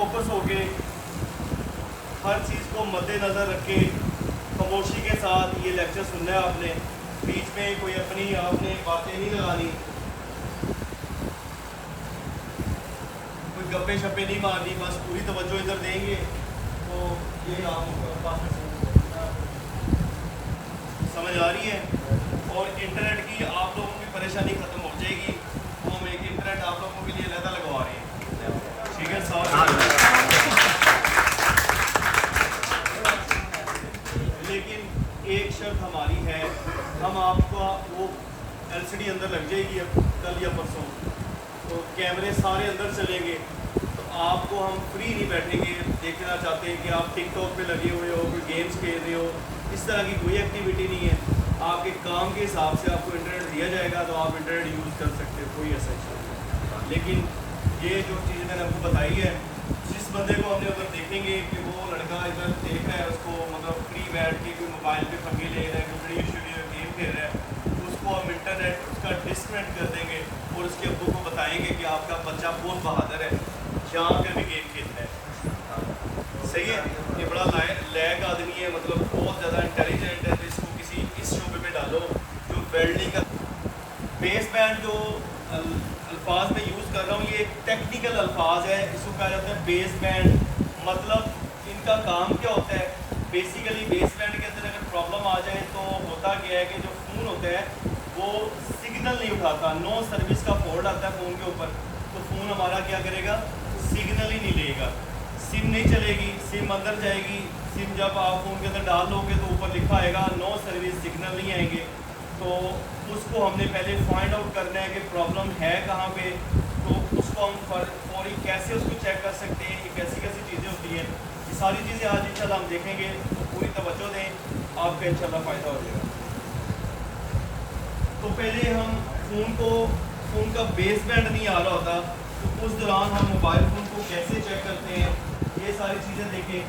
Focus होके हर चीज़ को मद्देनज़र रख के खामोशी के साथ ये लेक्चर सुनना है आपने। बीच में कोई अपनी आपने बातें नहीं लगानी, कोई गप्पे शप्पे नहीं मारनी, बस पूरी तवज्जो इधर देंगे तो ये आप समझ आ रही है। और इंटरनेट की आप लोगों की परेशानी ख़त्म हो जाएगी। तो हम एक इंटरनेट आप लोगों के लिए अलग लगवा रहे हैं, ठीक है साहब। लेकिन एक शर्त हमारी है, हम आपका वो LCD अंदर लग जाएगी अब कल या परसों, तो कैमरे सारे अंदर चलेंगे, तो आपको हम फ्री नहीं बैठेंगे देखना चाहते हैं कि आप टिकटॉक पे लगे हुए हो, कोई गेम्स खेल रहे हो, इस तरह की कोई एक्टिविटी नहीं है। आपके काम के हिसाब से आपको इंटरनेट दिया जाएगा तो आप इंटरनेट यूज़ कर सकते हो, कोई ऐसा इशू नहीं। लेकिन ये जो चीज़ मैंने आपको बताई है, जिस बंदे को हमने अगर देखेंगे कि वो लड़का इधर देख रहा है, उसको मतलब फ्री बैठ के कोई मोबाइल पे पंगे ले रहा है, कोई वीडियो गेम खेल रहा है, तो उसको हम इंटरनेट उसका डिस्कनेक्ट कर देंगे और उसके अब्बू को बताएंगे कि आपका बच्चा बहुत बहादुर है, जहाँ पे भी गेम खेलता है। सही है, ये बड़ा लैग आदमी है, मतलब बहुत ज़्यादा इंटेलिजेंट है, तो इसको किसी इस शोबे पे डालो जो वेल्डिंग का बेस बैंड जो अल्फाज में यूज़ कर रहा हूँ, ये एक टेक्निकल अल्फाज है, इसको कहा जाता है बेस बैंड। मतलब इनका काम क्या होता है, बेसिकली बेस बैंड के अंदर अगर प्रॉब्लम आ जाए तो होता क्या है कि जो फ़ोन होता है वो सिग्नल नहीं उठाता, नो सर्विस का फॉल्ट आता है फ़ोन के ऊपर, तो फ़ोन हमारा क्या करेगा, सिग्नल ही नहीं लेगा, सिम नहीं चलेगी, सिम अंदर जाएगी, सिम जब आप फ़ोन के अंदर डाल लोगे तो ऊपर लिखा आएगा नो सर्विस, सिग्नल नहीं आएंगे। तो उसको हमने पहले फाइंड आउट करना है कि प्रॉब्लम है कहाँ पे, तो उसको हम फौरी कैसे उसको चेक कर सकते हैं, ये कैसी कैसी चीज़ें होती हैं, ये सारी चीज़ें आज इंशाल्लाह हम देखेंगे, तो पूरी तवज्जो दें, आपका इंशाल्लाह फ़ायदा हो जाएगा। तो पहले हम फ़ोन का बेस बैंड नहीं आ रहा होता, तो उस दौरान हम मोबाइल फ़ोन को कैसे चेक करते हैं, ये सारी चीज़ें देखें।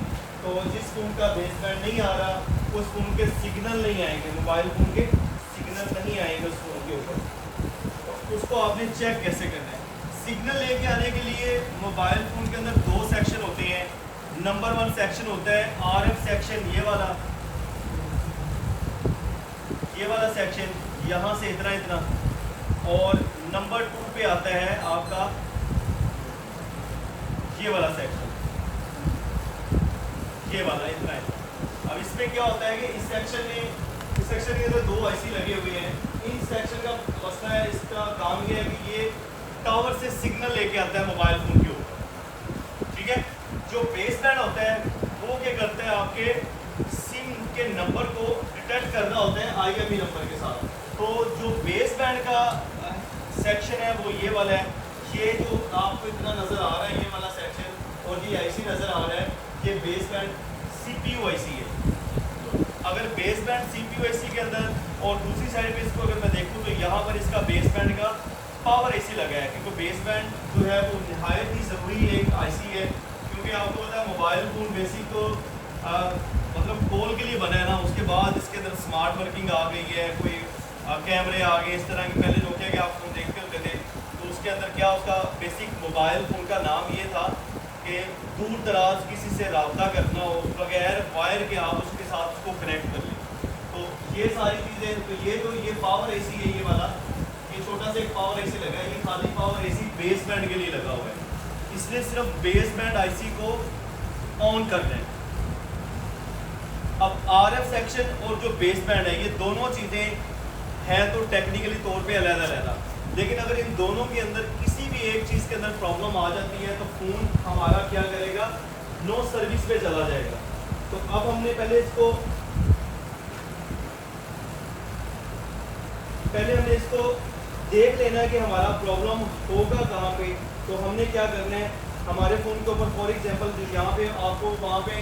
तो जिस फ़ोन का बेस बैंड नहीं आ रहा, उस फ़ोन के सिग्नल नहीं आएंगे, मोबाइल फ़ोन के सिग्नल नहीं आएंगे उस फ़ोन के ऊपर, तो उसको आपने चेक कैसे करना है। सिग्नल लेके आने के लिए मोबाइल फ़ोन के अंदर दो सेक्शन होते हैं। नंबर 1 सेक्शन होता है RF सेक्शन, ये वाला सेक्शन यहाँ से इतना इतना, और नंबर 2 पे आता है आपका ये वाला सेक्शन, ये वाला इतना है। अब इसमें क्या होता है कि इस सेक्शन के अंदर 2 IC लगे हुए हैं। इन सेक्शन का मसला है, इसका काम ये है कि ये टावर से सिग्नल लेके आता है मोबाइल फ़ोन के ऊपर, ठीक है। जो बेस बैंड होता है वो क्या करता है, आपके सिम के नंबर को डिटेक्ट करना होता है IME नंबर के साथ। तो जो बेस बैंड का सेक्शन है वो ये वाला है, ये जो आपको इतना नज़र आ रहा है ये वाला सेक्शन, और ये IC नज़र आ रहा है, ये बेस बैंड CPU IC है। अगर बेस बैंड CPU IC के अंदर, और दूसरी साइड पे इसको अगर मैं देखूँ तो यहाँ पर इसका बेस बैंड का पावर IC लगा है, क्योंकि बेस बैंड जो है वो निहायत ही ज़रूरी एक IC है, क्योंकि आपको पता है मोबाइल फ़ोन बेसिक तो मतलब कॉल के लिए बना है ना, उसके बाद इसके अंदर स्मार्ट वर्किंग आ गई है, कोई कैमरे आ गए, इस तरह के पहले नोकिया के आप फ़ोन देखते होते थे, तो उसके अंदर क्या उसका बेसिक मोबाइल फ़ोन का नाम ये था कि दूर दराज किसी से रब्ता करना हो बगैर वायर के आप उसके साथ उसको कनेक्ट कर लें। तो ये सारी चीज़ें, तो ये पावर IC है, ये वाला ये छोटा सा एक पावर IC लगा है, ये खाली पावर IC बेस बैंड के लिए लगा हुआ है, इसलिए सिर्फ बेस बैंड IC को ऑन करना है। अब RF सेक्शन और जो बेस बैंड है, ये दोनों चीज़ें हैं तो टेक्निकली तौर पे अलग-अलग, लेकिन अगर इन दोनों के अंदर किसी भी एक चीज़ के अंदर प्रॉब्लम आ जाती है तो फ़ोन हमारा क्या करेगा, नो सर्विस पे चला जाएगा। तो अब हमने पहले इसको देख लेना है कि हमारा प्रॉब्लम होगा कहाँ पे। तो हमने क्या करना है, हमारे फ़ोन के ऊपर फॉर एग्जांपल यहाँ पे आपको वहाँ पे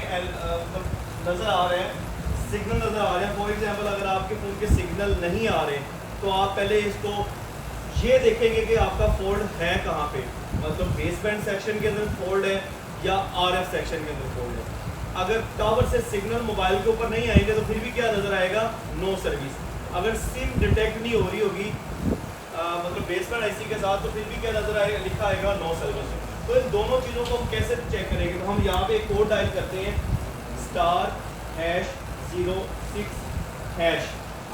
नज़र आ रहे हैं, सिग्नल नज़र आ रहे हैं। फॉर एग्जांपल अगर आपके फ़ोन के सिग्नल नहीं आ रहे तो आप पहले इसको ये देखेंगे कि आपका फॉल्ट है कहाँ पे, मतलब बेस बैंड सेक्शन के अंदर फॉल्ट है या RF सेक्शन के अंदर फॉल्ट है। अगर टावर से सिग्नल मोबाइल के ऊपर नहीं आएंगे तो फिर भी क्या नज़र आएगा, नो सर्विस। अगर सिम डिटेक्ट नहीं हो रही होगी मतलब बेस बैंड IC के साथ, तो फिर भी क्या नज़र आएगा, लिखा आएगा नो सर्विस। तो इन दोनों चीज़ों को हम कैसे चेक करेंगे? तो हम यहाँ पे एक कोड डायल करते हैं *#06#।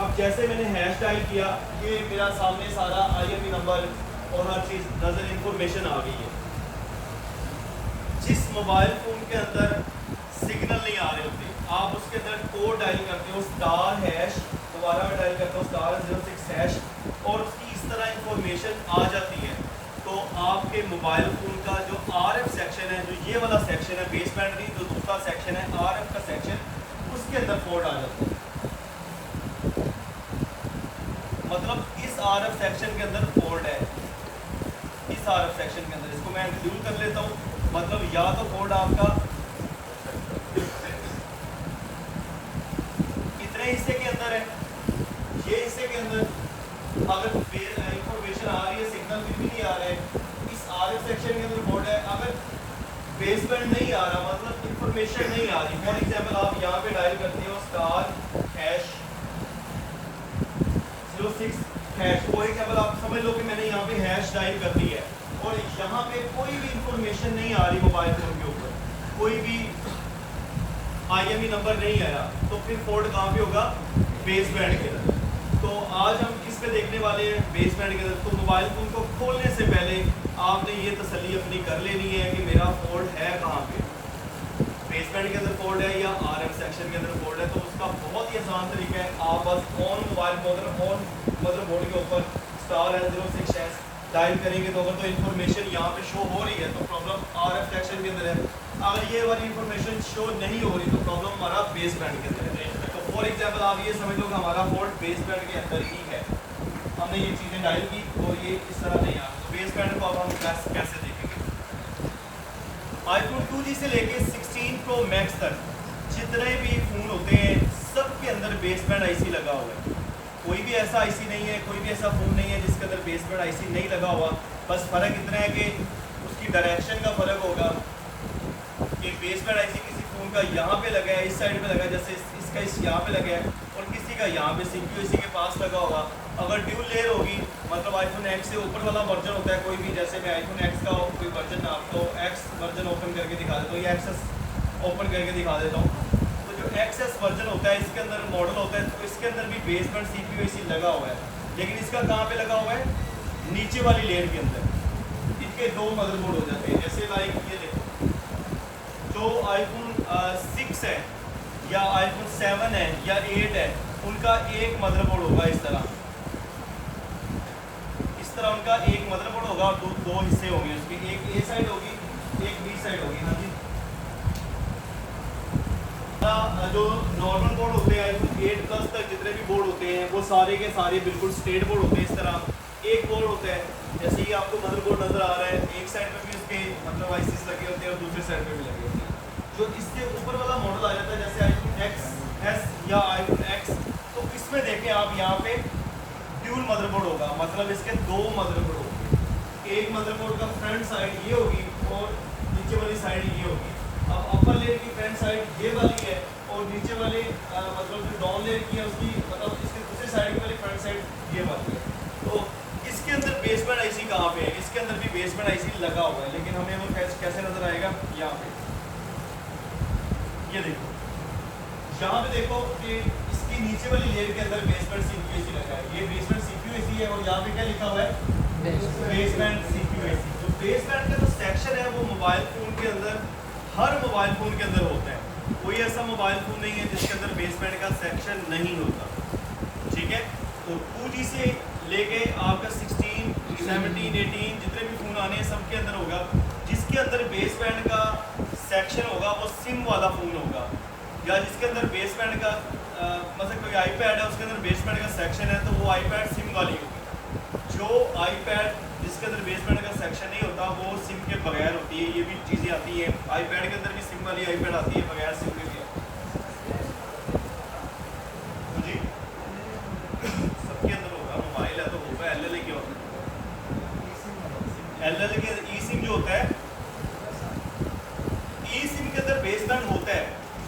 अब जैसे मैंने हैश डायल किया, ये मेरा सामने सारा IMEI नंबर और हर चीज़ नजर इंफॉर्मेशन आ गई है। जिस मोबाइल फ़ोन के अंदर सिग्नल नहीं आ रहे होते, आप उसके अंदर कोड डायल करते हो *#, दोबारा मैं डायल करता हूँ *06#, और उसकी इस तरह इंफॉर्मेशन आ जाती है, तो आपके मोबाइल फ़ोन का जो RF सेक्शन है, जो ये वाला सेक्शन है बेस बैंड नहीं, जो दूसरा सेक्शन है RF का सेक्शन, उसके अंदर फॉल्ट आ जाता है। मतलब इस RF सेक्शन के अंदर फॉल्ट है, इस RF सेक्शन के अंदर। इसको मैं इंक्लूड कर लेता हूँ। मतलब या तो फॉल्ट आपका इतने हिस्से के अंदर है, ये हिस्से के अंदर अगर इंफॉर्मेशन आ रही है, सिग्नल भी नहीं आ रहा है, इस RF सेक्शन के अंदर फॉल्ट है। अगर बेस बैंड नहीं आ रहा, मतलब इंफॉर्मेशन नहीं आ रही, फॉर एग्जांपल आप यहाँ पे डायल करते हो *#06#। फॉर एग्जांपल आप समझ लो कि मैंने यहाँ पे हैश डायल कर दी है और यहाँ पे कोई भी इंफॉर्मेशन नहीं आ रही मोबाइल फोन के ऊपर, कोई भी IMEI नंबर नहीं आया, तो फिर फॉल्ट कहाँ पे होगा? बेस बैंड के अंदर। तो आज हम किस पे देखने वाले हैं? बेस बैंड के अंदर। तो मोबाइल फ़ोन को खोलने से पहले आपने ये तसल्ली अपनी कर लेनी है कि मेरा फॉल्ट है कहाँ पे, बेस बैंड के अंदर फॉल्ट है या RF सेक्शन के अंदर फॉल्ट है। तो उसका बहुत ही आसान तरीका है, आप बस ऑन मोबाइल मदरबोर्ड के ऊपर *06# डायल करेंगे, तो अगर तो इन्फॉर्मेशन यहाँ पे शो हो रही है तो प्रॉब्लम RF सेक्शन के अंदर है। अगर ये वाली इन्फॉर्मेशन शो नहीं हो रही तो प्रॉब्लम हमारा बेस बैंड के अंदर है। तो फॉर एग्जांपल आप ये समझ लो कि हमारा फॉल्ट बेस बैंड के अंदर ही है, हमने ये चीज़ें डायल की और ये इस तरह नहीं आ रहा। तो बेस बैंड को अब हम कैसे देखेंगे? iPhone 2G से लेके 16 Pro Max तक जितने भी फ़ोन होते हैं सबके अंदर बेस बैंड IC लगा हुआ है। कोई भी ऐसा IC नहीं है, कोई भी ऐसा फ़ोन नहीं है जिसके अंदर बेस बैंड IC नहीं लगा हुआ। बस फ़र्क इतना है कि उसकी डायरेक्शन का फ़र्क होगा कि बेस बैंड IC किसी फ़ोन का यहाँ पे लगा है, इस साइड पे लगा है, जैसे इसका इस यहाँ पे लगा है, और किसी का यहाँ पे CPU इसी के पास लगा होगा। अगर ड्यूल लेयर होगी, मतलब iPhone X से ऊपर वाला वर्जन होता है कोई भी, जैसे मैं iPhone X का कोई वर्जन आपको X वर्जन ओपन करके दिखा देता हूँ या XS ओपन करके दिखा देता हूँ। तो जो XS वर्जन होता है, इसके अंदर मॉडल होता है, तो इसके अंदर भी बेस बैंड CPU इसी लगा हुआ है, लेकिन इसका कहाँ पे लगा हुआ है? नीचे वाली लेयर के अंदर। इनके दो मदरबोर्ड हो जाते हैं, जैसे लाइक ये देखो, जो iPhone 6 है या iPhone 7 है या 8 है, उनका एक मदरबोर्ड होगा इस तरह उनका एक मदरबोर्ड होगा और दो हिस्से होंगे उसके, एक A साइड होगी, एक B साइड होगी। हाँ जी, जो नॉर्मल बोर्ड होते हैं iPhone 8 प्लस तक जितने भी बोर्ड होते हैं वो सारे के सारे बिल्कुल स्ट्रेट बोर्ड होते हैं। इस तरह एक बोर्ड होता है, जैसे ही आपको मदरबोर्ड नजर आ रहा है, एक साइड पे भी उसके मतलब ICs लगे होते हैं और दूसरे साइड पे भी लगे होते हैं। जो इससे ऊपर वाला मॉडल आ जाता है जैसे iPhone XS या iPhone X, तो इसमें देखें आप यहाँ पे ड्यूल मदरबोर्ड होगा, मतलब इसके दो मदरबोर्ड होंगे। एक मदरबोर्ड का फ्रंट साइड ये होगी और नीचे वाली साइड ये होगी। अब अपर लेयर की फ्रंट साइड ये वाली है और नीचे वाले मतलब जो डाउन लेयर की है उसकी मतलब इसके दूसरी साइड की वाली फ्रंट साइड ये वाली है। तो इसके अंदर बेस बैंड IC कहाँ पे है? इसके अंदर भी बेस बैंड IC लगा हुआ है, लेकिन हमें वो कैसे नजर आएगा? यहाँ पे ये देखो, यहाँ पे देखो कि इसकी नीचे वाली लेयर के अंदर बेस बैंड CPU IC लगा है। ये बेस बैंड CPU IC है और यहाँ पे क्या लिखा हुआ है? Base band CPU IC। जो बेस बैंड का जो सेक्शन है वो मोबाइल फोन के अंदर, हर मोबाइल फोन के अंदर होता है। कोई ऐसा मोबाइल फोन नहीं है जिसके अंदर बेस बैंड का सेक्शन नहीं होता, ठीक है? तो 2G से लेके आपका 16, 17, 18 जितने भी फ़ोन आने हैं सबके अंदर होगा। जिसके अंदर बेस बैंड का सेक्शन होगा वो सिम वाला फ़ोन होगा, या जिसके अंदर बेस बैंड का मतलब कोई iPad है उसके अंदर बेस बैंड का सेक्शन है तो वो iPad सिम वाली होगी। जो iPad जिसके अंदर बेस बैंड का सेक्शन नहीं होता वो सिम के बगैर होती है। ये भी चीज़ें आती हैं, iPad के अंदर भी सिम वाली iPad आती है, बगैर सिम के भी है। जी सबके अंदर होगा, मोबाइल है तो होगा। LLA क्या होता है? LLA के ई सिम जो होता है, ई सिम के अंदर बेस बैंड होता है,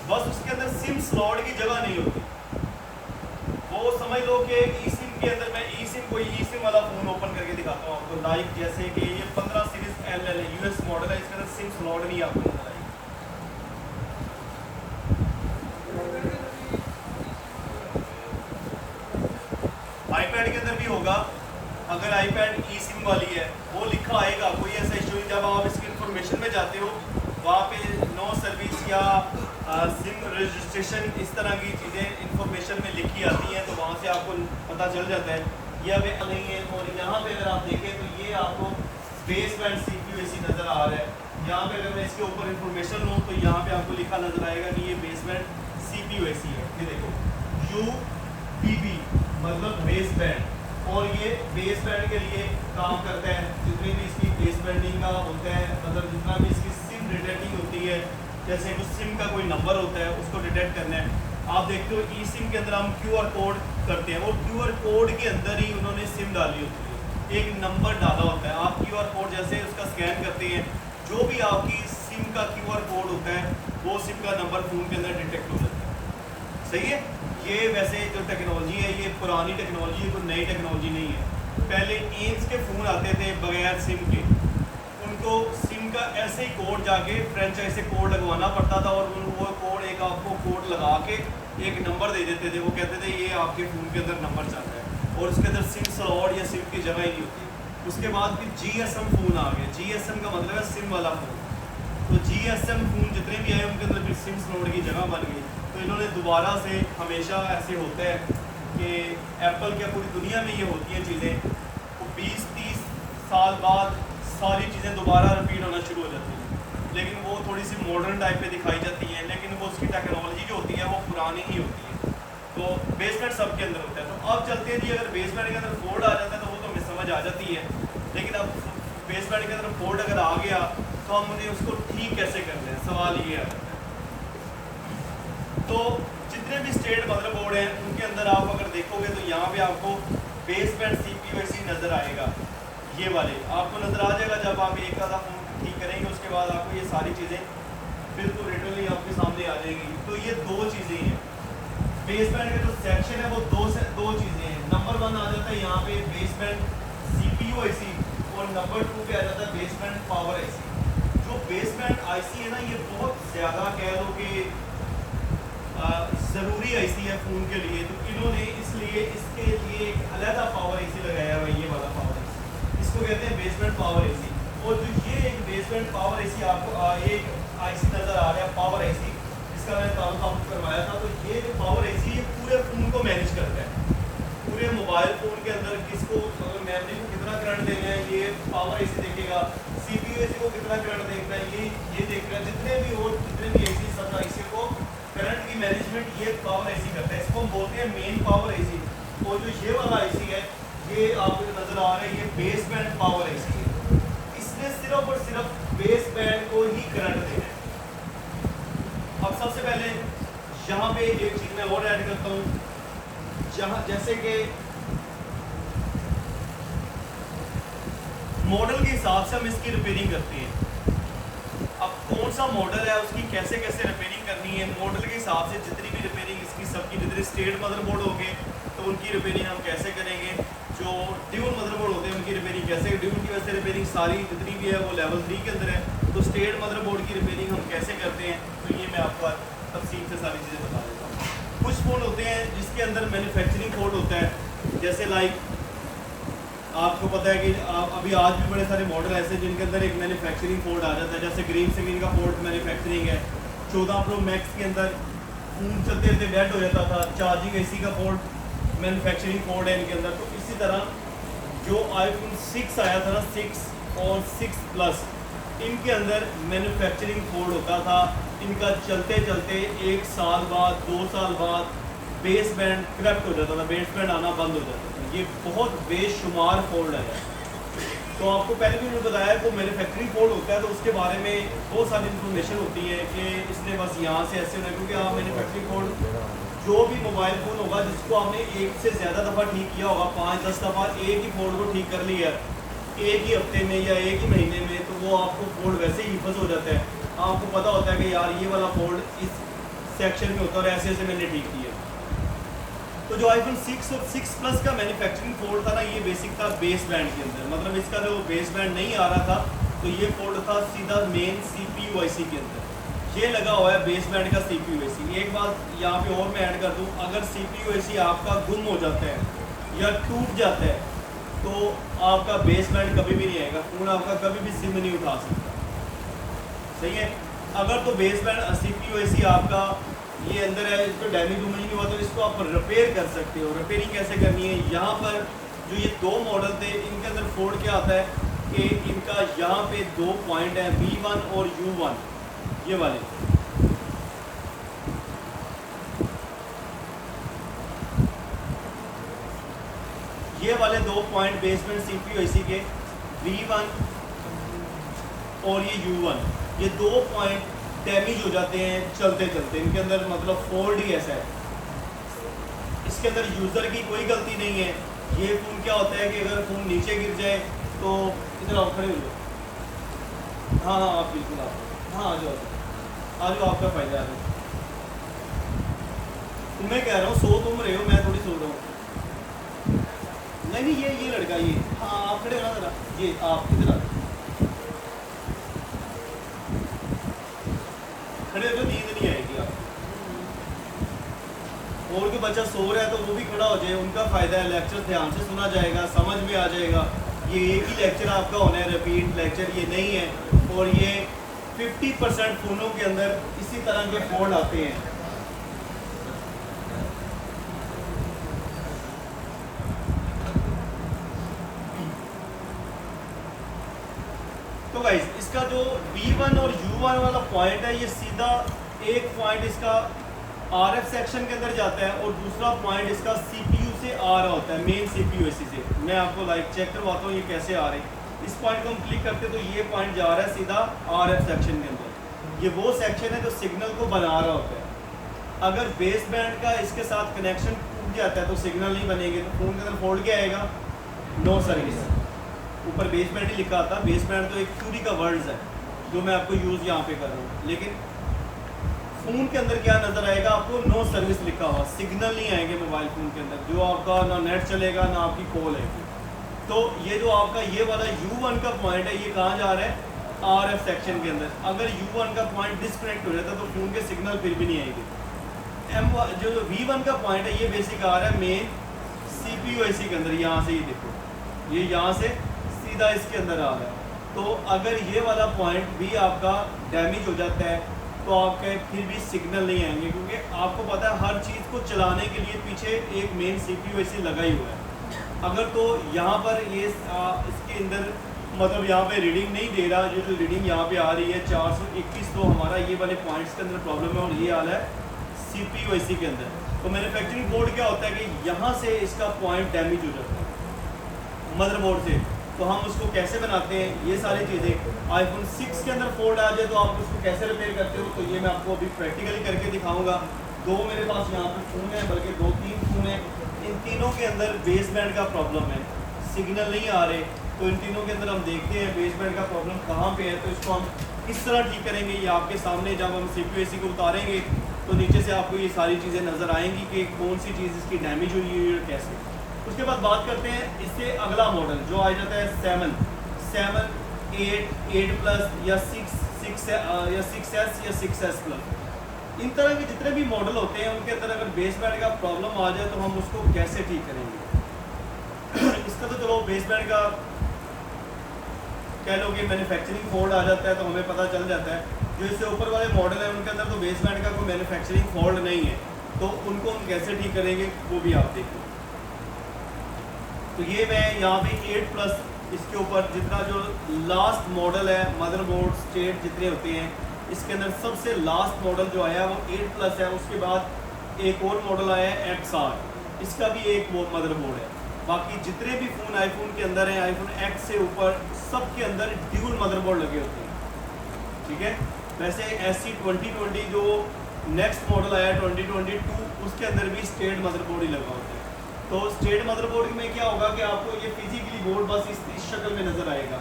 बस उसके अंदर सिम स्लॉट की जगह नहीं होती। वो समझ लो कि ई सिम के अंदर मैं ई सिम कोई ई सिम वाला फ़ोन ओपन करके दिखाता हूँ आपको। लाइक जैसे कि ये 15 सीरीज़ LL है, US मॉडल है, इसके अंदर सिम स्लॉट नहीं आपको नजर आएगी। आईपैड के अंदर भी होगा, अगर आईपैड ई सिम वाली है वो लिखा आएगा, कोई ऐसा इशू नहीं। जब आप इसकी इंफॉर्मेशन में जाते हो वहाँ पे नो सर्विस या सिम रजिस्ट्रेशन इस तरह की चीज़ें इंफॉर्मेशन में लिखी आती हैं, तो वहाँ से आपको पता चल जाता है ये अभी नहीं है। और यहाँ पे अगर आप देखें तो ये आपको बेस बैंड CPU AC नज़र आ रहा है। यहाँ पे अगर मैं इसके ऊपर इंफॉर्मेशन लूँ तो यहाँ पे आपको लिखा नज़र आएगा कि ये बेस बैंड CPU AC है। ये देखो UBB मतलब बेस बैंड, और ये बेस बैंड के लिए काम करता है। जितनी भी इसकी बेस बैंडिंग का होता है, मतलब जितना भी इसकी सिम डिटेक्टिंग होती है, जैसे कुछ सिम का कोई नंबर होता है उसको डिटेक्ट करना है। आप देखते हो ई सिम के अंदर हम QR कोड करते हैं, और QR कोड के अंदर ही उन्होंने सिम डाली होती है, एक नंबर डाला होता है। आप QR कोड जैसे उसका स्कैन करते हैं, जो भी आपकी सिम का QR कोड होता है वो सिम का नंबर फ़ोन के अंदर डिटेक्ट हो जाता है। सही है। ये वैसे जो टेक्नोलॉजी है ये पुरानी टेक्नोलॉजी है, कोई नई टेक्नोलॉजी नहीं है। पहले एम्स के फ़ोन आते थे बगैर सिम के, उनको सिम का ऐसे ही कोड जाके फ्रेंचाइज से कोड लगवाना पड़ता था, और वो कोड एक आपको कोड लगा के एक नंबर दे देते थे। वो कहते थे ये आपके फ़ोन के अंदर नंबर चल रहा है, और उसके अंदर सिम स्लॉट या सिम की जगह ही नहीं होती। उसके बाद फिर GSM फ़ोन आ गया। GSM का मतलब है सिम वाला फ़ोन। तो GSM फ़ोन जितने भी आए उनके अंदर फिर सिम स्लॉट की जगह बन गई। तो इन्होंने दोबारा से, हमेशा ऐसे होता है कि एप्पल क्या पूरी दुनिया में ये होती हैं चीज़ें, तो 20-30 साल बाद सारी चीज़ें दोबारा रिपीट होना शुरू हो जाती हैं, लेकिन वो थोड़ी सी मॉडर्न टाइप पे दिखाई जाती हैं, लेकिन वो उसकी टेक्नोलॉजी जो होती है वो पुरानी ही होती है। तो बेसमेंट सब के अंदर होता है। तो अब चलते हैं जी, अगर बेसमेंट के अंदर फोल्ड आ जाता है तो वो तो हमें समझ आ जाती है, लेकिन अब बेसमेंट के अंदर फोल्ड अगर आ गया तो हम उन्हें उसको ठीक कैसे कर लें, सवाल ये आ जाता है। तो जितने भी स्टेट मदरबोर्ड हैं उनके अंदर आप अगर देखोगे तो यहाँ पे आपको बेस बैंड CPU AC नज़र आएगा, ये वाले आपको नज़र आ जाएगा। जब आप एक आधा फ़ोन ठीक करेंगे उसके बाद आपको ये सारी चीज़ें बिल्कुल रिटर्नली आपके सामने आ जाएगी। तो ये दो चीज़ें हैं, बेस बैंड का जो सेक्शन है वो दो चीज़ें हैं। नंबर 1 आ जाता है यहाँ पे बेस बैंड CPU IC, और नंबर 2 पे आ जाता है बेस बैंड पावर IC। जो बेस बैंड IC है ना, ये बहुत ज़्यादा कह लो कि ज़रूरी IC है फ़ोन के लिए। तो इन्होंने इसलिए इसके लिए एक अलग पावर IC लगाया हुआ है, ये वाला पावर IC, इसको कहते हैं बेस बैंड पावर IC। और जो ये एक बेस बैंड पावर IC आपको एक IC नज़र आ रहा है, पावर IC, इसका मैंने ताल्लुक आपको करवाया था। तो ये जो पावर IC ये पूरे फ़ोन को मैनेज करता है। पूरे मोबाइल फ़ोन के अंदर किसको मेमोरी को कितना करंट देना है ये पावर IC देखेगा, CPU IC को कितना करंट देखना है ये देखेगा। जितने भी IC सब IC को करंट की मैनेजमेंट ये पावर IC करता है। इसको हम बोलते हैं मेन पावर IC। और जो ये वाला IC है ये आपको नज़र आ रहा है, ये बेस बैंड पावर IC है। इसने सिर्फ और सिर्फ बेस बैंड को ही करंट देना है। अब सबसे पहले यहाँ पे एक चीज़ मैं और ऐड करता हूँ, जहाँ जैसे कि मॉडल के हिसाब से हम इसकी रिपेयरिंग करते हैं। अब कौन सा मॉडल है उसकी कैसे कैसे रिपेयरिंग करनी है, मॉडल के हिसाब से जितनी भी रिपेयरिंग इसकी सबकी, जितने स्टेट मदरबोर्ड होंगे तो उनकी रिपेयरिंग हम कैसे करेंगे, जो ड्यूल मदरबोर्ड होते हैं उनकी रिपेयरिंग कैसे, ड्यूल की वजह से रिपेयरिंग सारी जितनी भी है वो लेवल 3 के अंदर है। तो स्टेट मदरबोर्ड की रिपेयरिंग हम कैसे करते हैं, तो ये मैं आपको तफसील से सारी चीज़ें बता देता हूँ। कुछ फ़ोन होते हैं जिसके अंदर मैन्युफैक्चरिंग फॉल्ट होता है, जैसे लाइक आपको पता है कि अभी आज भी बड़े सारे मॉडल ऐसे हैं जिनके अंदर एक मैन्युफैक्चरिंग फॉल्ट आ जाता है। जैसे ग्रीन स्क्रीन का फॉल्ट मैन्युफैक्चरिंग है, 14 Pro Max के अंदर फ़ोन चलते चलते डेड हो जाता था, चार्जिंग IC का फॉल्ट मैन्युफैक्चरिंग फॉल्ट है इनके अंदर। तो इसी तरह जो iPhone 6 आया था ना, 6 और 6 Plus, इनके अंदर मैन्युफैक्चरिंग फॉल्ट होता था। इनका चलते चलते 1 साल बाद 2 साल बाद बेस बैंड करप्ट हो जाता था, बेस बैंड आना बंद हो जाता था। ये बहुत बेशुमार फॉल्ट है। तो आपको पहले भी मैंने बताया कि मैन्युफैक्चरिंग फॉल्ट होता है तो उसके बारे में बहुत सारी इन्फॉर्मेशन होती है कि इसने बस यहाँ से ऐसे होना है, क्योंकि आप मैन्युफैक्चरिंग फॉल्ट जो भी मोबाइल फ़ोन होगा जिसको आपने एक से ज़्यादा दफ़ा ठीक किया होगा, 5-10 दफ़ा एक ही फॉल्ट को ठीक कर लिया एक ही हफ्ते में या एक ही महीने में, तो वो आपको फॉल्ट वैसे ही हिफज हो जाता है। आपको पता होता है कि यार ये वाला फॉल्ट इस सेक्शन में होता है और ऐसे ऐसे मैंने ठीक किया। तो जो आईफोन 6 और 6 प्लस का मैन्युफैक्चरिंग फॉल्ट था ना, ये बेसिक था बेस बैंड के अंदर, मतलब इसका जो बेस बैंड नहीं आ रहा था तो ये फॉल्ट था सीधा मेन CPU IC के अंदर। ये लगा हुआ है बेस बैंड का CPU IC। एक बात यहाँ पे और मैं ऐड कर दूँ, अगर CPU IC आपका गुम हो जाता है या टूट जाता है तो आपका बेस बैंड कभी भी नहीं आएगा, फ़ोन आपका कभी भी सिम नहीं उठा सकता। सही है। अगर तो बेस बैंड CPU IC आपका ये अंदर है, इसको डैमेज वूमेज नहीं हुआ तो इसको आप रिपेयर कर सकते हो। रिपेयरिंग कैसे करनी है, यहाँ पर जो ये दो मॉडल थे इनके अंदर फॉल्ट क्या आता है कि इनका यहाँ पे 2 पॉइंट है V1 और U1, ये वाले। ये वाले 2 पॉइंट बेसमेंट CPU IC के V1 और ये U1, ये 2 पॉइंट डैमेज हो जाते हैं चलते चलते। इनके अंदर मतलब फॉल्ट ही ऐसा है, इसके अंदर यूज़र की कोई गलती नहीं है। ये फ़ोन क्या होता है कि अगर फ़ोन नीचे गिर जाए तो इधर आप खड़े हो जाओ। हाँ हाँ आप बिल्कुल आप हाँ आ जाओ आपका फ़ायदा है। तुम्हें कह रहा हूँ सो तुम रहे हो, मैं थोड़ी सो रहा हूँ। नहीं ये लड़का ये, हाँ आप खड़े हो ना ज़रा, ये आप इधर आ खड़े हो तो नींद नहीं आएगी आप। और कोई बच्चा सो रहा है तो वो भी खड़ा हो जाए, उनका फ़ायदा है, लेक्चर ध्यान से सुना जाएगा, समझ में आ जाएगा। ये एक ही लेक्चर आपका होना है, रिपीट लेक्चर ये नहीं है। और ये 50% फ़ोनों के अंदर इसी तरह के फॉल्ट आते हैं। तो गाइस इसका जो V1 और U1 वाला पॉइंट है, ये सीधा एक पॉइंट इसका RF सेक्शन के अंदर जाता है और दूसरा पॉइंट इसका CPU से आ रहा होता है, मेन CPU IC से। मैं आपको लाइव चेक करवाता हूँ ये कैसे आ रही है। इस पॉइंट को हम क्लिक करते तो ये पॉइंट जा रहा है सीधा RF सेक्शन के अंदर। ये वो सेक्शन है जो सिग्नल को बना रहा होता है। अगर बेस बैंड का इसके साथ कनेक्शन टूट जाता है तो सिग्नल नहीं बनेंगे, तो फ़ोन के अंदर फॉल्ट क्या आएगा, नो सर्विस। ऊपर बेस बैंड ही लिखा आता। बेस बैंड तो एक थ्योरी का वर्ड्स है जो मैं आपको यूज़ यहाँ पे कर रहा हूँ, लेकिन फ़ोन के अंदर क्या नज़र आएगा आपको, नो सर्विस लिखा हुआ, सिग्नल नहीं आएंगे मोबाइल फ़ोन के अंदर, जो आपका ना नेट चलेगा ना आपकी कॉल आएगी। तो ये जो आपका ये वाला U1 का पॉइंट है, ये कहाँ जा रहा है, RF सेक्शन के अंदर। अगर U1 का पॉइंट डिस्कनेक्ट हो जाता है तो फ़ोन के सिग्नल फिर भी नहीं आएंगे। जो V1 का पॉइंट है ये बेसिक आ रहा है मेन CPU IC के अंदर। यहाँ से ये देखो, ये यहाँ से सीधा इसके अंदर आ रहा है। तो अगर ये वाला पॉइंट भी आपका डैमेज हो जाता है तो आपके फिर भी सिग्नल नहीं आएंगे, क्योंकि आपको पता है हर चीज़ को चलाने के लिए पीछे एक मेन CPU IC लगा ही हुआ है। अगर तो यहाँ पर ये इसके अंदर मतलब यहाँ पे रीडिंग नहीं दे रहा, जो रीडिंग यहाँ पे आ रही है 421, तो हमारा ये वाले पॉइंट्स के अंदर प्रॉब्लम है और ये हाल है CPU IC के अंदर। तो मैन्युफैक्चरिंग बोर्ड क्या होता है कि यहाँ से इसका पॉइंट डैमेज हो जाता है मदरबोर्ड से। तो हम उसको कैसे बनाते हैं, ये सारी चीज़ें आईफोन 6 के अंदर फॉल्ट आ जाए तो आप उसको कैसे रिपेयर करते हो, तो ये मैं आपको अभी प्रैक्टिकली करके दिखाऊंगा। 2 मेरे पास यहाँ पे फ़ोन है, बल्कि 2-3 फ़ोन है। इन तीनों के अंदर बेस बैंड का प्रॉब्लम है, सिग्नल नहीं आ रहे। तो इन तीनों के अंदर हम देखते हैं बेस बैंड का प्रॉब्लम कहाँ पे है, तो इसको हम किस तरह ठीक करेंगे। ये आपके सामने जब हम CPU IC को उतारेंगे तो नीचे से आपको ये सारी चीज़ें नज़र आएंगी कि कौन सी चीज़ इसकी डैमेज हुई है और कैसे। उसके बाद बात करते हैं इससे अगला मॉडल जो आ जाता है 7, 8 प्लस या 6 या 6S या 6S प्लस। इन तरह के जितने भी मॉडल होते हैं उनके अंदर अगर बेस बैंड का प्रॉब्लम आ जाए तो हम उसको कैसे ठीक करेंगे। इसका तो चलो बेस बैंड का कह लो कि मैन्युफैक्चरिंग फॉल्ट आ जाता है तो हमें पता चल जाता है। जो इससे ऊपर वाले मॉडल है उनके अंदर तो बेस बैंड का कोई मैन्युफैक्चरिंग फॉल्ट नहीं है, तो उनको हम कैसे ठीक करेंगे वो भी आप देखिए। तो ये मैं यहाँ पे 8 प्लस इसके ऊपर जितना जो लास्ट मॉडल है मदरबोर्ड स्टेट जितने होते हैं इसके अंदर सबसे लास्ट मॉडल जो आया वो 8 प्लस है। उसके बाद एक और मॉडल आया है XR, इसका भी एक वो मदरबोर्ड है। बाकी जितने भी फ़ोन आईफोन के अंदर हैं, आईफोन X से ऊपर सब के अंदर ड्यूल मदरबोर्ड लगे होते हैं, ठीक है। वैसे SC 2020 जो नेक्स्ट मॉडल आया 2022 उसके अंदर भी स्टेट मदरबोर्ड ही लगा होता है। तो स्टेट मदरबोर्ड में क्या होगा कि आपको ये फिजिकली बोर्ड बस इस शक्ल में नज़र आएगा।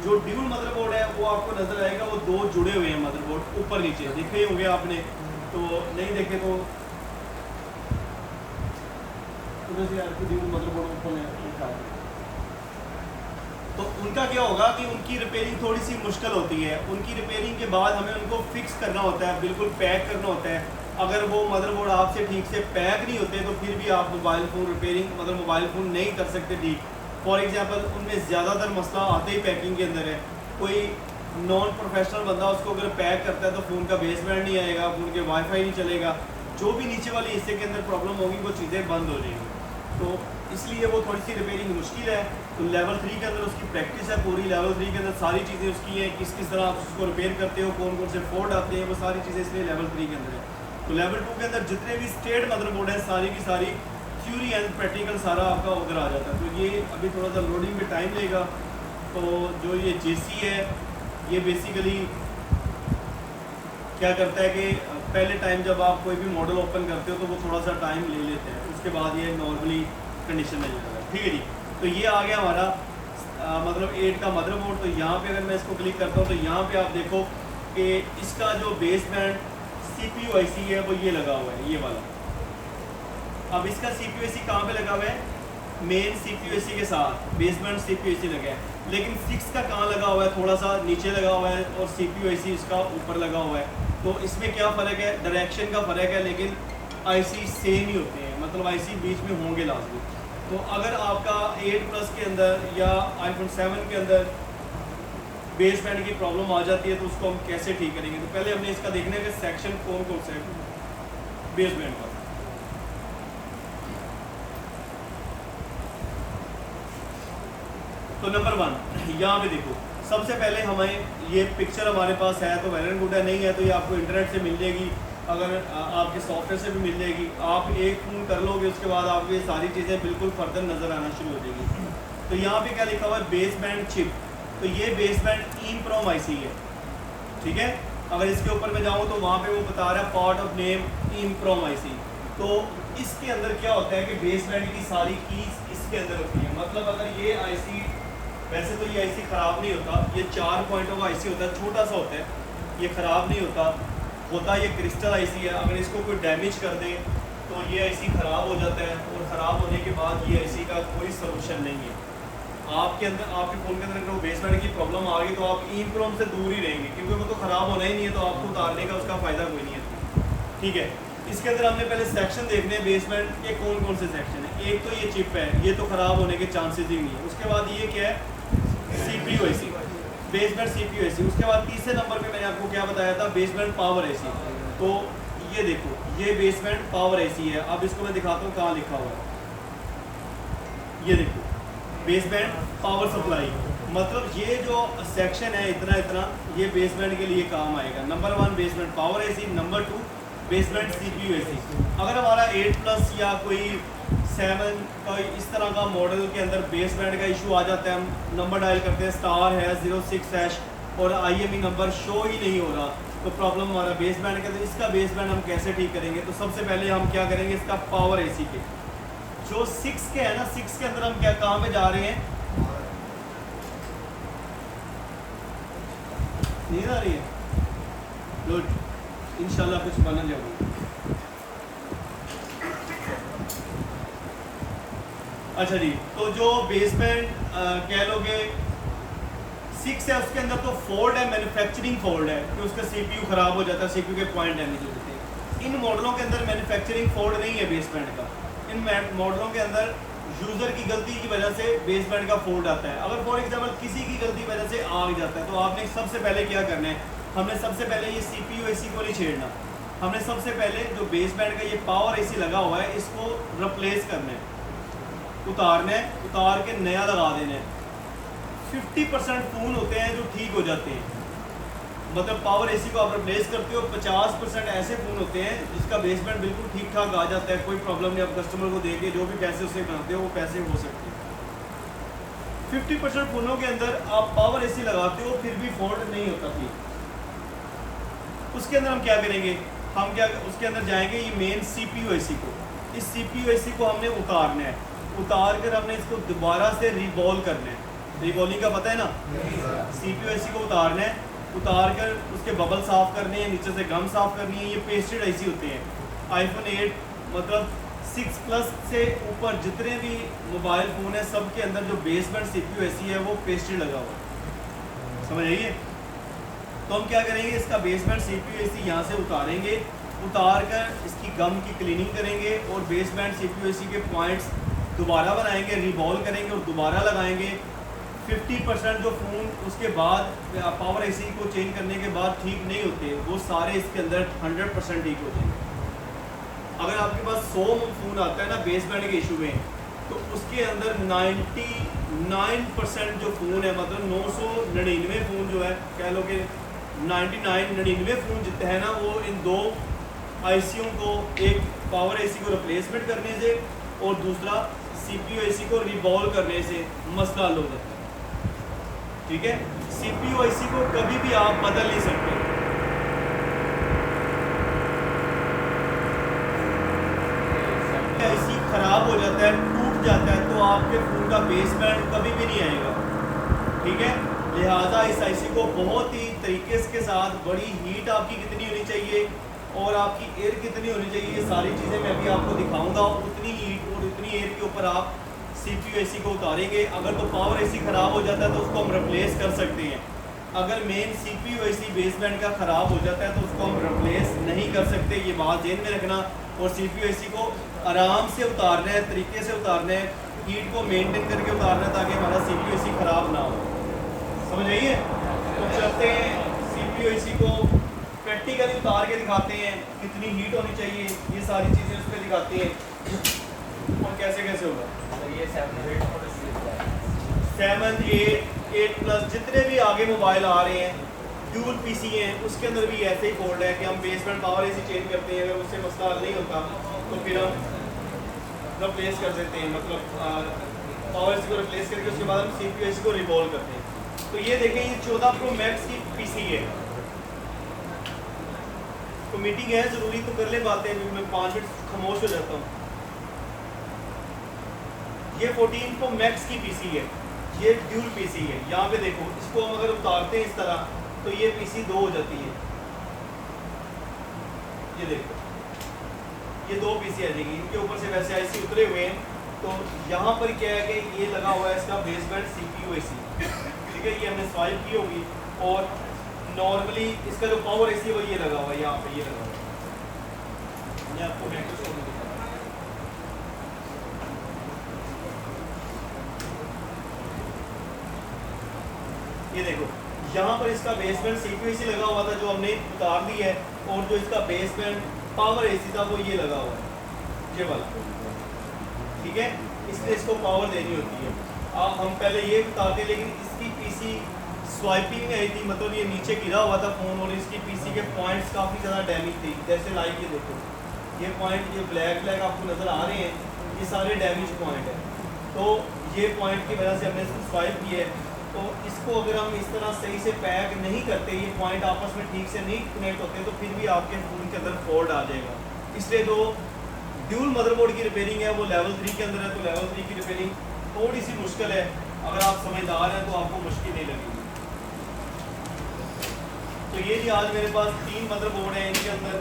जो ड्यूल मदरबोर्ड है वो आपको नज़र आएगा, वो 2 जुड़े हुए हैं मदरबोर्ड ऊपर नीचे, देखे होंगे आपने, तो नहीं देखे तो थोड़े से मदरबोर्ड ओपन है तो उनका क्या होगा कि उनकी रिपेयरिंग थोड़ी सी मुश्किल होती है। उनकी रिपेयरिंग के बाद हमें उनको फिक्स करना होता है, बिल्कुल पैक करना होता है। अगर वो मदरबोर्ड आपसे ठीक से पैक नहीं होते तो फिर भी आप मोबाइल फ़ोन रिपेयरिंग मतलब मोबाइल फ़ोन नहीं कर सकते ठीक। फॉर एग्जांपल उनमें ज़्यादातर मसला आते ही पैकिंग के अंदर है। कोई नॉन प्रोफेशनल बंदा उसको अगर पैक करता है तो फ़ोन का बेसबैंड नहीं आएगा, फ़ोन के वाईफाई नहीं चलेगा, जो भी नीचे वाले हिस्से के अंदर प्रॉब्लम होगी वो चीज़ें बंद हो जाएंगी। तो इसलिए वो थोड़ी सी रिपेयरिंग मुश्किल है। तो लेवल 3 के अंदर उसकी प्रैक्टिस है पूरी। लेवल 3 के अंदर सारी चीज़ें उसकी हैं, किस किस तरह आप उसको रिपेयर करते हो, कौन कौन से फॉल्ट आते हैं, वो सारी चीज़ें इसलिए लेवल 3 के अंदर है। तो लेवल 2 के अंदर जितने भी स्टेट मदरबोर्ड है सारी की सारी थ्योरी एंड प्रैक्टिकल सारा आपका उधर आ जाता है। तो ये अभी थोड़ा सा लोडिंग में टाइम लेगा। तो जो ये JC है ये बेसिकली क्या करता है कि पहले टाइम जब आप कोई भी मॉडल ओपन करते हो तो वो थोड़ा सा टाइम ले लेते हैं, उसके बाद ये नॉर्मली कंडीशन में जाता है। ठीक है जी। तो ये आ गया हमारा मतलब 8 का मदरबोर्ड। तो यहाँ पे अगर मैं इसको क्लिक करता हूँ तो यहाँ पे आप देखो कि इसका जो बेस बैंड CPU IC है वो ये लगा हुआ है, ये वाला। अब इसका CPU IC कहाँ पे लगा हुआ है? मेन CPU IC के साथ बेस बैंड CPU IC लगा है, लेकिन 6 का कहाँ लगा हुआ है? थोड़ा सा नीचे लगा हुआ है और CPU IC इसका ऊपर लगा हुआ है। तो इसमें क्या फ़र्क है? डायरेक्शन का फ़र्क है, लेकिन IC सेम ही होते हैं, मतलब IC बीच में होंगे लाजमी। तो अगर आपका 8 प्लस के अंदर या iPhone 7 के अंदर बेस बैंड की प्रॉब्लम आ जाती है तो उसको हम कैसे ठीक करेंगे? तो पहले हमने इसका देखना है कि सेक्शन कौन कौन से है बेस बैंड का। तो नंबर 1 यहाँ पे देखो, सबसे पहले हमें ये पिक्चर हमारे पास है तो वेल एंड गुड है, नहीं है तो ये आपको इंटरनेट से मिल जाएगी, अगर आपके सॉफ्टवेयर से भी मिल जाएगी। आप एक फ़ोन कर लोगे उसके बाद आपको ये सारी चीज़ें बिल्कुल फर्दर नज़र आना शुरू हो जाएगी। तो यहाँ पे क्या लिखा हुआ है? Base band chip. तो ये बेस बैंड EEPROM IC है, ठीक है। अगर इसके ऊपर मैं जाऊँ तो वहाँ पे वो बता रहा है part of name EEPROM IC। तो इसके अंदर क्या होता है कि बेस बैंड की सारी कीज इसके अंदर होती है। मतलब अगर ये IC, वैसे तो ये IC ख़राब नहीं होता, ये 4 पॉइंटों का IC होता है, छोटा सा होता है, ये ख़राब नहीं होता ये क्रिस्टल IC है। अगर इसको कोई डैमेज कर दे तो ये IC ख़राब हो जाता है, और ख़राब होने के बाद ये IC का कोई सलूशन नहीं है। आपके अंदर, आपके फ़ोन के अंदर अगर वो बेस बैंड की प्रॉब्लम आ गई तो आप EEPROM से दूर ही रहेंगे, क्योंकि वो तो ख़राब होना ही नहीं है, तो आपको उतारने का उसका फ़ायदा कोई नहीं है। ठीक है। इसके अंदर हमने पहले सेक्शन देखने हैं बेस बैंड के कौन कौन से सेक्शन है। एक तो ये चिप है, ये तो ख़राब होने के चांसेस ही नहीं है। उसके बाद ये क्या है? CPU IC, base band CPU IC। उसके बाद तीसरे नंबर पे मैंने आपको क्या बताया था? Base band power IC। तो ये देखो, ये बेस बैंड पावर IC है। अब इसको मैं दिखाता हूँ कहाँ लिखा हुआ है। ये देखो, बेस बैंड पावर सप्लाई, मतलब ये जो सेक्शन है इतना इतना, ये बेस बैंड के लिए काम आएगा। Number 1 base band power IC, number 2 base band CPU IC। अगर हमारा 8 प्लस या कोई 7 का इस तरह का मॉडल के अंदर बेस बैंड का इशू आ जाता है, हम नंबर डायल करते हैं, स्टार है 06# और IME नंबर शो ही नहीं हो रहा, तो प्रॉब्लम हमारा बेस बैंड का। तो इसका बेस बैंड हम कैसे ठीक करेंगे? तो सबसे पहले हम क्या करेंगे? इसका पावर IC के जो 6 के है ना, 6 के अंदर हम क्या कहाँ पे जा रहे हैं? नींद आ रही है? गुड, इंशाल्लाह कुछ बना जाएगा। अच्छा जी, तो जो बेस बैंड कह लोगे 6 है, उसके अंदर तो फॉल्ट है, मैन्युफैक्चरिंग फॉल्ट है कि उसका CPU ख़राब हो जाता है, CPU के पॉइंट डैमेज हो जाते हैं। इन मॉडलों के अंदर मैन्युफैक्चरिंग फॉल्ट नहीं है बेस बैंड का। इन मॉडलों के अंदर यूज़र की गलती की वजह से बेस बैंड का फॉल्ट आता है। अगर फॉर एग्जांपल किसी की गलती की वजह से आग जाता है तो आपने सबसे पहले क्या करना है? हमने सबसे पहले ये CPU IC को नहीं छेड़ना, हमने सबसे पहले जो बेस बैंड का ये पावर IC लगा हुआ है इसको रिप्लेस करना है, उतारना है, उतार के नया लगा देना है। 50% फ़ोन होते हैं जो ठीक हो जाते हैं, मतलब पावर IC को आप रिप्लेस करते हो। 50% ऐसे फ़ोन होते हैं जिसका बेस बैंड बिल्कुल ठीक ठाक आ जाता है, कोई प्रॉब्लम नहीं, आप कस्टमर को देके जो भी पैसे उससे बनाते हो वो पैसे हो सकते हैं। 50% फ़ोनों के अंदर आप पावर IC लगाते हो फिर भी फॉल्ट नहीं होता ठीक। उसके अंदर हम क्या करेंगे? हम क्या उसके अंदर जाएंगे, ये मेन CPU IC को, इस CPU IC को हमने उतारना है। उतार कर हमने इसको दोबारा से रिबॉल करना है। रिबॉलिंग का पता है ना? CPU IC को उतारना है, उतार कर उसके बबल साफ़ करने हैं, नीचे से गम साफ़ करनी है। ये पेस्टेड IC होते हैं। iPhone 8 मतलब 6 प्लस से ऊपर जितने भी मोबाइल फ़ोन है सब के अंदर जो बेसबैंड CPU ऐसी है वो पेस्टेड लगा हुआ है, समझ आइए। तो हम क्या करेंगे, इसका बेसबैंड CPU ऐसी यहाँ से उतारेंगे, उतार कर इसकी गम की क्लीनिंग करेंगे और बेसबैंड CPU ऐसी के पॉइंट्स दोबारा बनाएंगे, रिवॉल्व करेंगे और दोबारा लगाएंगे। 50% जो फ़ोन उसके बाद पावर एसी को चेंज करने के बाद ठीक नहीं होते वो सारे इसके अंदर 100% ठीक हो जाएंगे। अगर आपके पास 100 फ़ोन आता है ना बेसबैंड के इशू में, तो उसके अंदर 99% जो फ़ोन है, मतलब 999 फ़ोन जो है, कह लो कि 99 फ़ोन जितने हैं ना, वो इन दो आईसीयू को, एक पावर एसी को रिप्लेसमेंट करने से और दूसरा CPU एसी को रिवॉल्व करने से मसला हल हो जाता है। ठीक है, CPU IC को कभी भी आप बदल नहीं सकते। IC खराब हो जाता है, टूट जाता है, तो आपके फ़ोन का बेसबैंड कभी भी नहीं आएगा। ठीक है, लिहाजा इस IC को बहुत ही तरीके के साथ, बड़ी हीट आपकी कितनी होनी चाहिए और आपकी एयर कितनी होनी चाहिए, ये सारी चीज़ें मैं अभी आपको दिखाऊंगा। उतनी हीट और उतनी एयर के ऊपर आप CPU AC को उतारेंगे। अगर तो पावर AC ख़राब हो जाता है तो उसको हम रिप्लेस कर सकते हैं। अगर मेन CPU AC बेसबैंड का ख़राब हो जाता है तो उसको हम रिप्लेस नहीं कर सकते, ये बात ध्यान में रखना। और CPU AC को आराम से उतारना है, तरीके से उतारना है, हीट को मेनटेन करके उतारना है ताकि हमारा CPU AC ख़राब ना हो, समझ आइए। तो चलते हैं CPU AC को प्रैक्टिकली उतार के दिखाते हैं, कितनी हीट होनी चाहिए, ये सारी चीज़ें उस पर दिखाते हैं और कैसे कैसे होगा। 7, 8 प्लस जितने भी आगे मोबाइल आ रहे हैं, ड्यूल PC हैं, उसके अंदर भी ऐसे ही कोड है कि हम बेसबैंड पावर एसी चेंज करते हैं, अगर उससे मसला हल नहीं होता तो फिर हम रिप्लेस कर देते हैं, मतलब पावर एसी को रिप्लेस करके उसके बाद हम CPU AC को रिवॉल्व करते हैं। तो ये देखें, ये 14 Pro Max की PC है। तो मीटिंग है, ज़रूरी तो कर ले बातें, मैं 5 मिनट खामोश हो जाता हूँ। ये 14 Pro Max की PC है, ये ड्यूल PC है। यहाँ पे देखो, इसको हम अगर उतारते हैं इस तरह तो ये PC 2 हो जाती है। ये देखो, ये 2 PC आ जाएगी, इनके ऊपर से वैसे IC उतरे हुए हैं। तो यहाँ पर क्या है कि ये लगा हुआ है इसका बेसबैंड CPU AC, ठीक है, ये हमने स्वाइप की होगी। और नॉर्मली इसका जो पावर AC है वो ये लगा हुआ है, यहाँ पे ये लगा हुआ है। मैं आपको माइक्रोस्कोप में दिखाता हूँ। ये देखो, यहाँ पर इसका बेसबैंड CPU AC लगा हुआ था जो हमने उतार ली है, और जो इसका बेसबैंड पावर AC था वो ये लगा हुआ है, ये वाला। ठीक है, इसलिए इसको पावर देनी होती है। हम पहले ये बताते, लेकिन इसकी PC स्वाइपिंग में आई थी, मतलब ये नीचे गिरा हुआ था फ़ोन और इसकी PC के पॉइंट्स काफ़ी ज़्यादा डैमेज थी। जैसे लाइक ये देखो, ये पॉइंट, ये ब्लैक ब्लैक आपको नज़र आ रहे हैं, ये सारे डैमेज पॉइंट हैं। तो ये पॉइंट की वजह से हमने इसको स्वाइप किया है। तो इसको अगर हम इस तरह सही से पैक नहीं करते, ये पॉइंट आपस में ठीक से नहीं कनेक्ट होते, तो फिर भी आपके फ़ोन के अंदर फॉल्ट आ जाएगा। इसलिए जो ड्यूल मदरबोर्ड की रिपेयरिंग है वो लेवल 3 के अंदर है, तो लेवल 3 की रिपेयरिंग थोड़ी सी मुश्किल है। अगर आप समझदार हैं तो आपको मुश्किल नहीं लगेगी। तो ये जी आज मेरे पास 3 मदरबोर्ड हैं, इनके अंदर